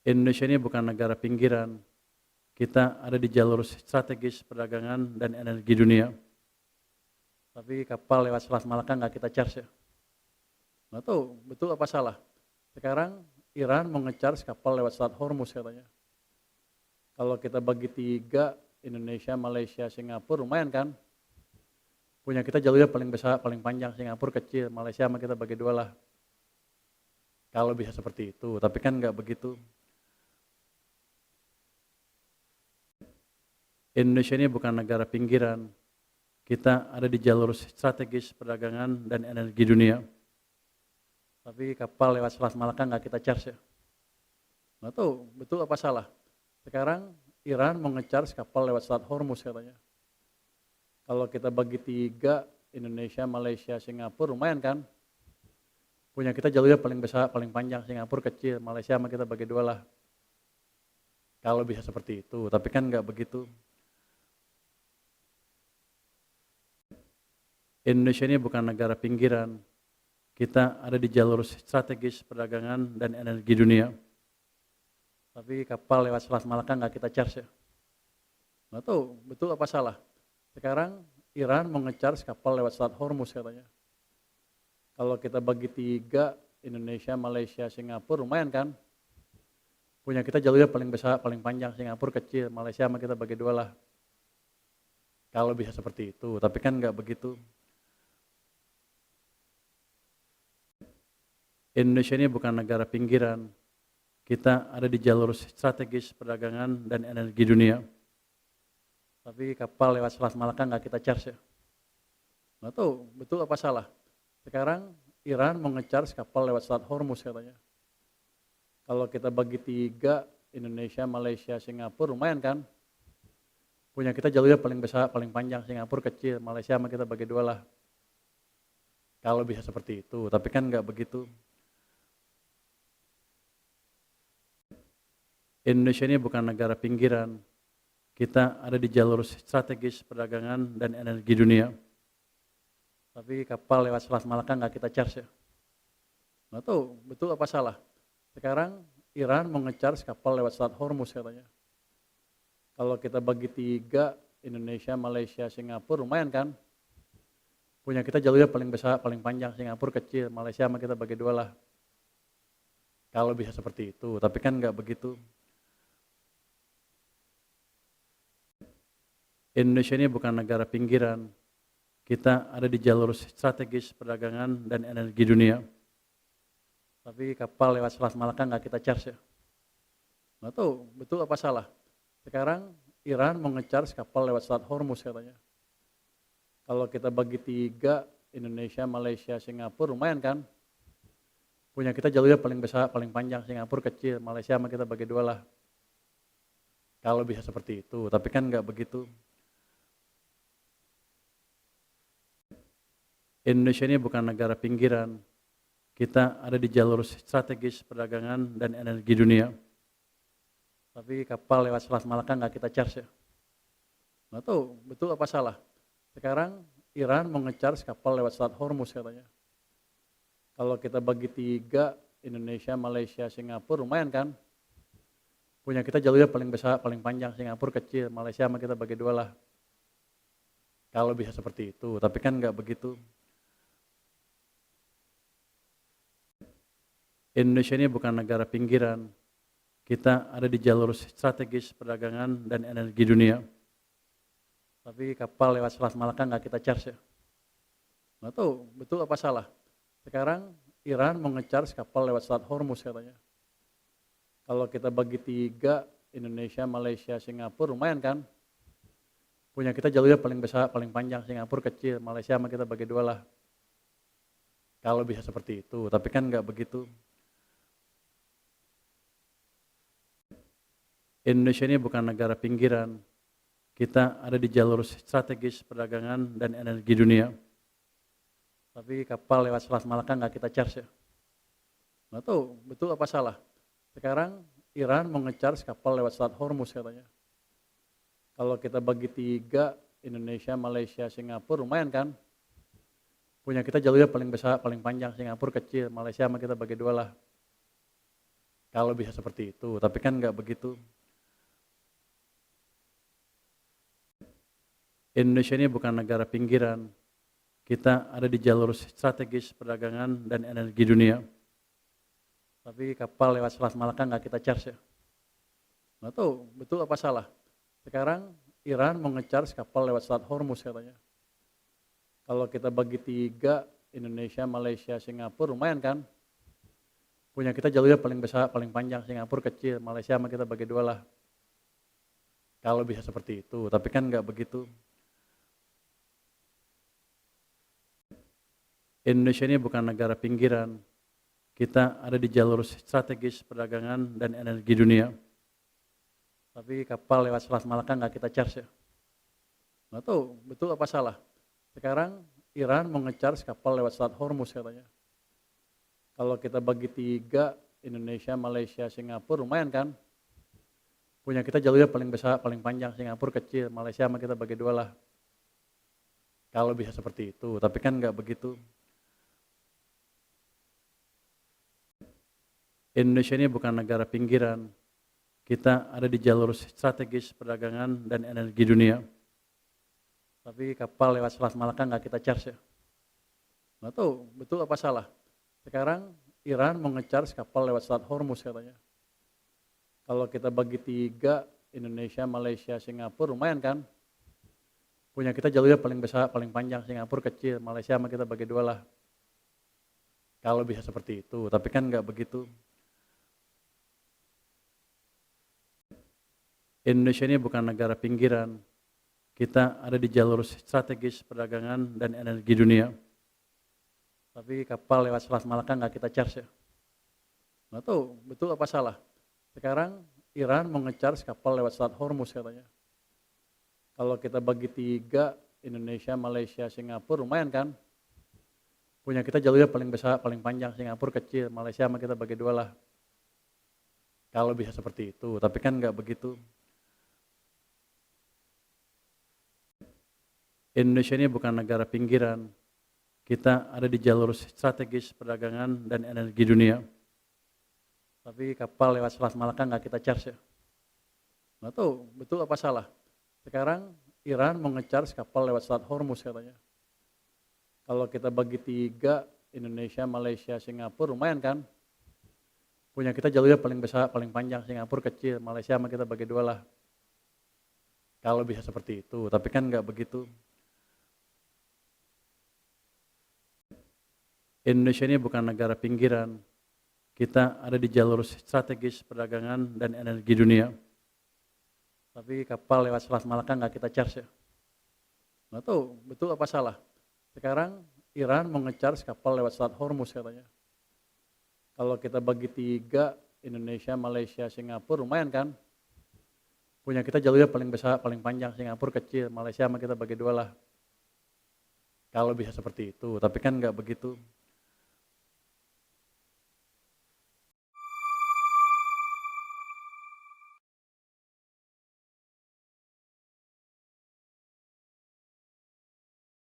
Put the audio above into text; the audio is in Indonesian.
Indonesia ini bukan negara pinggiran. Kita ada di jalur strategis perdagangan dan energi dunia. Tapi kapal lewat Selat Malaka nggak kita charge ya. Nggak tahu betul apa salah. Sekarang Iran mau nge-charge kapal lewat Selat Hormuz katanya. Kalau kita bagi 3, Indonesia, Malaysia, Singapura, lumayan kan? Punya kita jalurnya paling besar, paling panjang, Singapura kecil, Malaysia sama kita bagi 2 lah. Kalau bisa seperti itu, tapi kan nggak begitu. Indonesia ini bukan negara pinggiran. Kita ada di jalur strategis perdagangan dan energi dunia. Tapi kapal lewat Selat Malaka nggak kita charge ya. Nggak tahu betul apa salah. Sekarang Iran mau nge-charge kapal lewat Selat Hormuz katanya. Kalau kita bagi 3, Indonesia, Malaysia, Singapura, lumayan kan? Punya kita jalurnya paling besar, paling panjang, Singapura kecil, Malaysia sama kita bagi 2 lah. Kalau bisa seperti itu, tapi kan nggak begitu. Indonesia ini bukan negara pinggiran. Kita ada di jalur strategis perdagangan dan energi dunia. Tapi kapal lewat Selat Malaka nggak kita charge ya. Nggak tahu betul apa salah. Sekarang Iran mau nge-charge kapal lewat Selat Hormuz katanya. Kalau kita bagi 3, Indonesia, Malaysia, Singapura, lumayan kan? Punya kita jalurnya paling besar, paling panjang, Singapura kecil, Malaysia sama kita bagi 2 lah. Kalau bisa seperti itu, tapi kan nggak begitu. Indonesia ini bukan negara pinggiran. Kita ada di jalur strategis perdagangan dan energi dunia. Tapi kapal lewat Selat Malaka nggak kita charge ya. Nggak tahu betul apa salah. Sekarang Iran mau nge-charge kapal lewat Selat Hormuz katanya. Kalau kita bagi 3, Indonesia, Malaysia, Singapura, lumayan kan? Punya kita jalurnya paling besar, paling panjang, Singapura kecil, Malaysia sama kita bagi 2 lah. Kalau bisa seperti itu, tapi kan nggak begitu. Indonesia ini bukan negara pinggiran. Kita ada di jalur strategis perdagangan dan energi dunia. Tapi kapal lewat Selat Malaka nggak kita charge ya. Nggak tahu betul apa salah. Sekarang Iran mau nge-charge kapal lewat Selat Hormuz katanya. Kalau kita bagi 3, Indonesia, Malaysia, Singapura, lumayan kan? Punya kita jalurnya paling besar, paling panjang, Singapura kecil, Malaysia sama kita bagi 2 lah. Kalau bisa seperti itu, tapi kan nggak begitu. Indonesia ini bukan negara pinggiran. Kita ada di jalur strategis perdagangan dan energi dunia. Tapi kapal lewat Selat Malaka nggak kita charge ya. Nggak tahu betul apa salah. Sekarang Iran mau nge-charge kapal lewat Selat Hormuz katanya. Kalau kita bagi 3, Indonesia, Malaysia, Singapura, lumayan kan? Punya kita jalurnya paling besar, paling panjang, Singapura kecil, Malaysia sama kita bagi 2 lah. Kalau bisa seperti itu, tapi kan nggak begitu. Indonesia ini bukan negara pinggiran. Kita ada di jalur strategis perdagangan dan energi dunia. Tapi kapal lewat Selat Malaka nggak kita charge ya. Nggak tahu betul apa salah. Sekarang Iran mau nge-charge kapal lewat Selat Hormuz katanya. Kalau kita bagi 3, Indonesia, Malaysia, Singapura, lumayan kan? Punya kita jalurnya paling besar, paling panjang, Singapura kecil, Malaysia sama kita bagi 2 lah. Kalau bisa seperti itu, tapi kan nggak begitu. Indonesia ini bukan negara pinggiran. Kita ada di jalur strategis perdagangan dan energi dunia. Tapi kapal lewat Selat Malaka nggak kita charge ya. Nggak tahu betul apa salah. Sekarang Iran mau nge-charge kapal lewat Selat Hormuz katanya. Kalau kita bagi 3, Indonesia, Malaysia, Singapura, lumayan kan? Punya kita jalurnya paling besar, paling panjang, Singapura kecil, Malaysia sama kita bagi 2 lah. Kalau bisa seperti itu, tapi kan nggak begitu. Indonesia ini bukan negara pinggiran. Kita ada di jalur strategis perdagangan dan energi dunia. Tapi kapal lewat Selat Malaka nggak kita charge ya. Nggak tahu betul apa salah. Sekarang Iran mau nge-charge kapal lewat Selat Hormuz katanya. Kalau kita bagi 3, Indonesia, Malaysia, Singapura, lumayan kan? Punya kita jalurnya paling besar, paling panjang, Singapura kecil, Malaysia sama kita bagi 2 lah. Kalau bisa seperti itu, tapi kan nggak begitu. Indonesia ini bukan negara pinggiran. Kita ada di jalur strategis perdagangan dan energi dunia. Tapi kapal lewat Selat Malaka nggak kita charge ya. Nggak tahu betul apa salah. Sekarang Iran mau nge-charge kapal lewat Selat Hormuz katanya. Kalau kita bagi 3, Indonesia, Malaysia, Singapura, lumayan kan? Punya kita jalurnya paling besar, paling panjang, Singapura kecil, Malaysia sama kita bagi 2 lah. Kalau bisa seperti itu, tapi kan nggak begitu. Indonesia ini bukan negara pinggiran. Kita ada di jalur strategis perdagangan dan energi dunia. Tapi kapal lewat Selat Malaka nggak kita charge ya. Nggak tahu, betul apa salah. Sekarang Iran mau nge-charge kapal lewat Selat Hormuz katanya. Kalau kita bagi 3, Indonesia, Malaysia, Singapura, lumayan kan? Punya kita jalurnya paling besar, paling panjang, Singapura kecil, Malaysia sama kita bagi 2 lah. Kalau bisa seperti itu, tapi kan nggak begitu. Indonesia ini bukan negara pinggiran. Kita ada di jalur strategis perdagangan dan energi dunia. Tapi kapal lewat Selat Malaka nggak kita charge ya. Nggak tahu, betul apa salah. Sekarang Iran mau nge-charge kapal lewat Selat Hormuz katanya. Kalau kita bagi 3, Indonesia, Malaysia, Singapura, lumayan kan? Punya kita jalurnya paling besar, paling panjang, Singapura kecil, Malaysia sama kita bagi 2 lah. Kalau bisa seperti itu, tapi kan nggak begitu. Indonesia ini bukan negara pinggiran. Kita ada di jalur strategis perdagangan dan energi dunia. Tapi kapal lewat Selat Malaka nggak kita charge ya. Nggak tahu, betul apa salah. Sekarang Iran mau nge-charge kapal lewat Selat Hormuz katanya. Kalau kita bagi 3, Indonesia, Malaysia, Singapura, lumayan kan? Punya kita jalurnya paling besar, paling panjang, Singapura kecil, Malaysia sama kita bagi 2 lah. Kalau bisa seperti itu, tapi kan nggak begitu. Indonesia ini bukan negara pinggiran. Kita ada di jalur strategis perdagangan dan energi dunia. Tapi kapal lewat Selat Malaka nggak kita charge ya. Nggak tahu, betul apa salah. Sekarang Iran mau nge-charge kapal lewat Selat Hormuz katanya. Kalau kita bagi 3, Indonesia, Malaysia, Singapura, lumayan kan? Punya kita jalurnya paling besar, paling panjang, Singapura kecil, Malaysia sama kita bagi 2 lah. Kalau bisa seperti itu, tapi kan nggak begitu. Indonesia ini bukan negara pinggiran. Kita ada di jalur strategis perdagangan dan energi dunia. Tapi kapal lewat Selat Malaka nggak kita charge ya. Nggak tahu, betul apa salah. Sekarang Iran mau nge-charge kapal lewat Selat Hormuz katanya. Kalau kita bagi 3, Indonesia, Malaysia, Singapura, lumayan kan? Punya kita jalurnya paling besar, paling panjang, Singapura kecil, Malaysia sama kita bagi 2 lah. Kalau bisa seperti itu, tapi kan nggak begitu. Indonesia ini bukan negara pinggiran. Kita ada di jalur strategis perdagangan dan energi dunia. Tapi kapal lewat Selat Malaka nggak kita charge ya. Nggak tahu, betul apa salah. Sekarang Iran mau nge-charge kapal lewat Selat Hormuz katanya. Kalau kita bagi 3, Indonesia, Malaysia, Singapura, lumayan kan? Punya kita jalurnya paling besar, paling panjang, Singapura kecil, Malaysia sama kita bagi 2 lah. Kalau bisa seperti itu, tapi kan nggak begitu. Indonesia ini bukan negara pinggiran. Kita ada di jalur strategis perdagangan dan energi dunia. Tapi kapal lewat Selat Malaka nggak kita charge ya. Nggak tahu, betul apa salah. Sekarang Iran mau nge-charge kapal lewat Selat Hormuz katanya. Kalau kita bagi 3, Indonesia, Malaysia, Singapura, lumayan kan? Punya kita jalurnya paling besar, paling panjang, Singapura kecil, Malaysia sama kita bagi 2 lah. Kalau bisa seperti itu, tapi kan nggak begitu.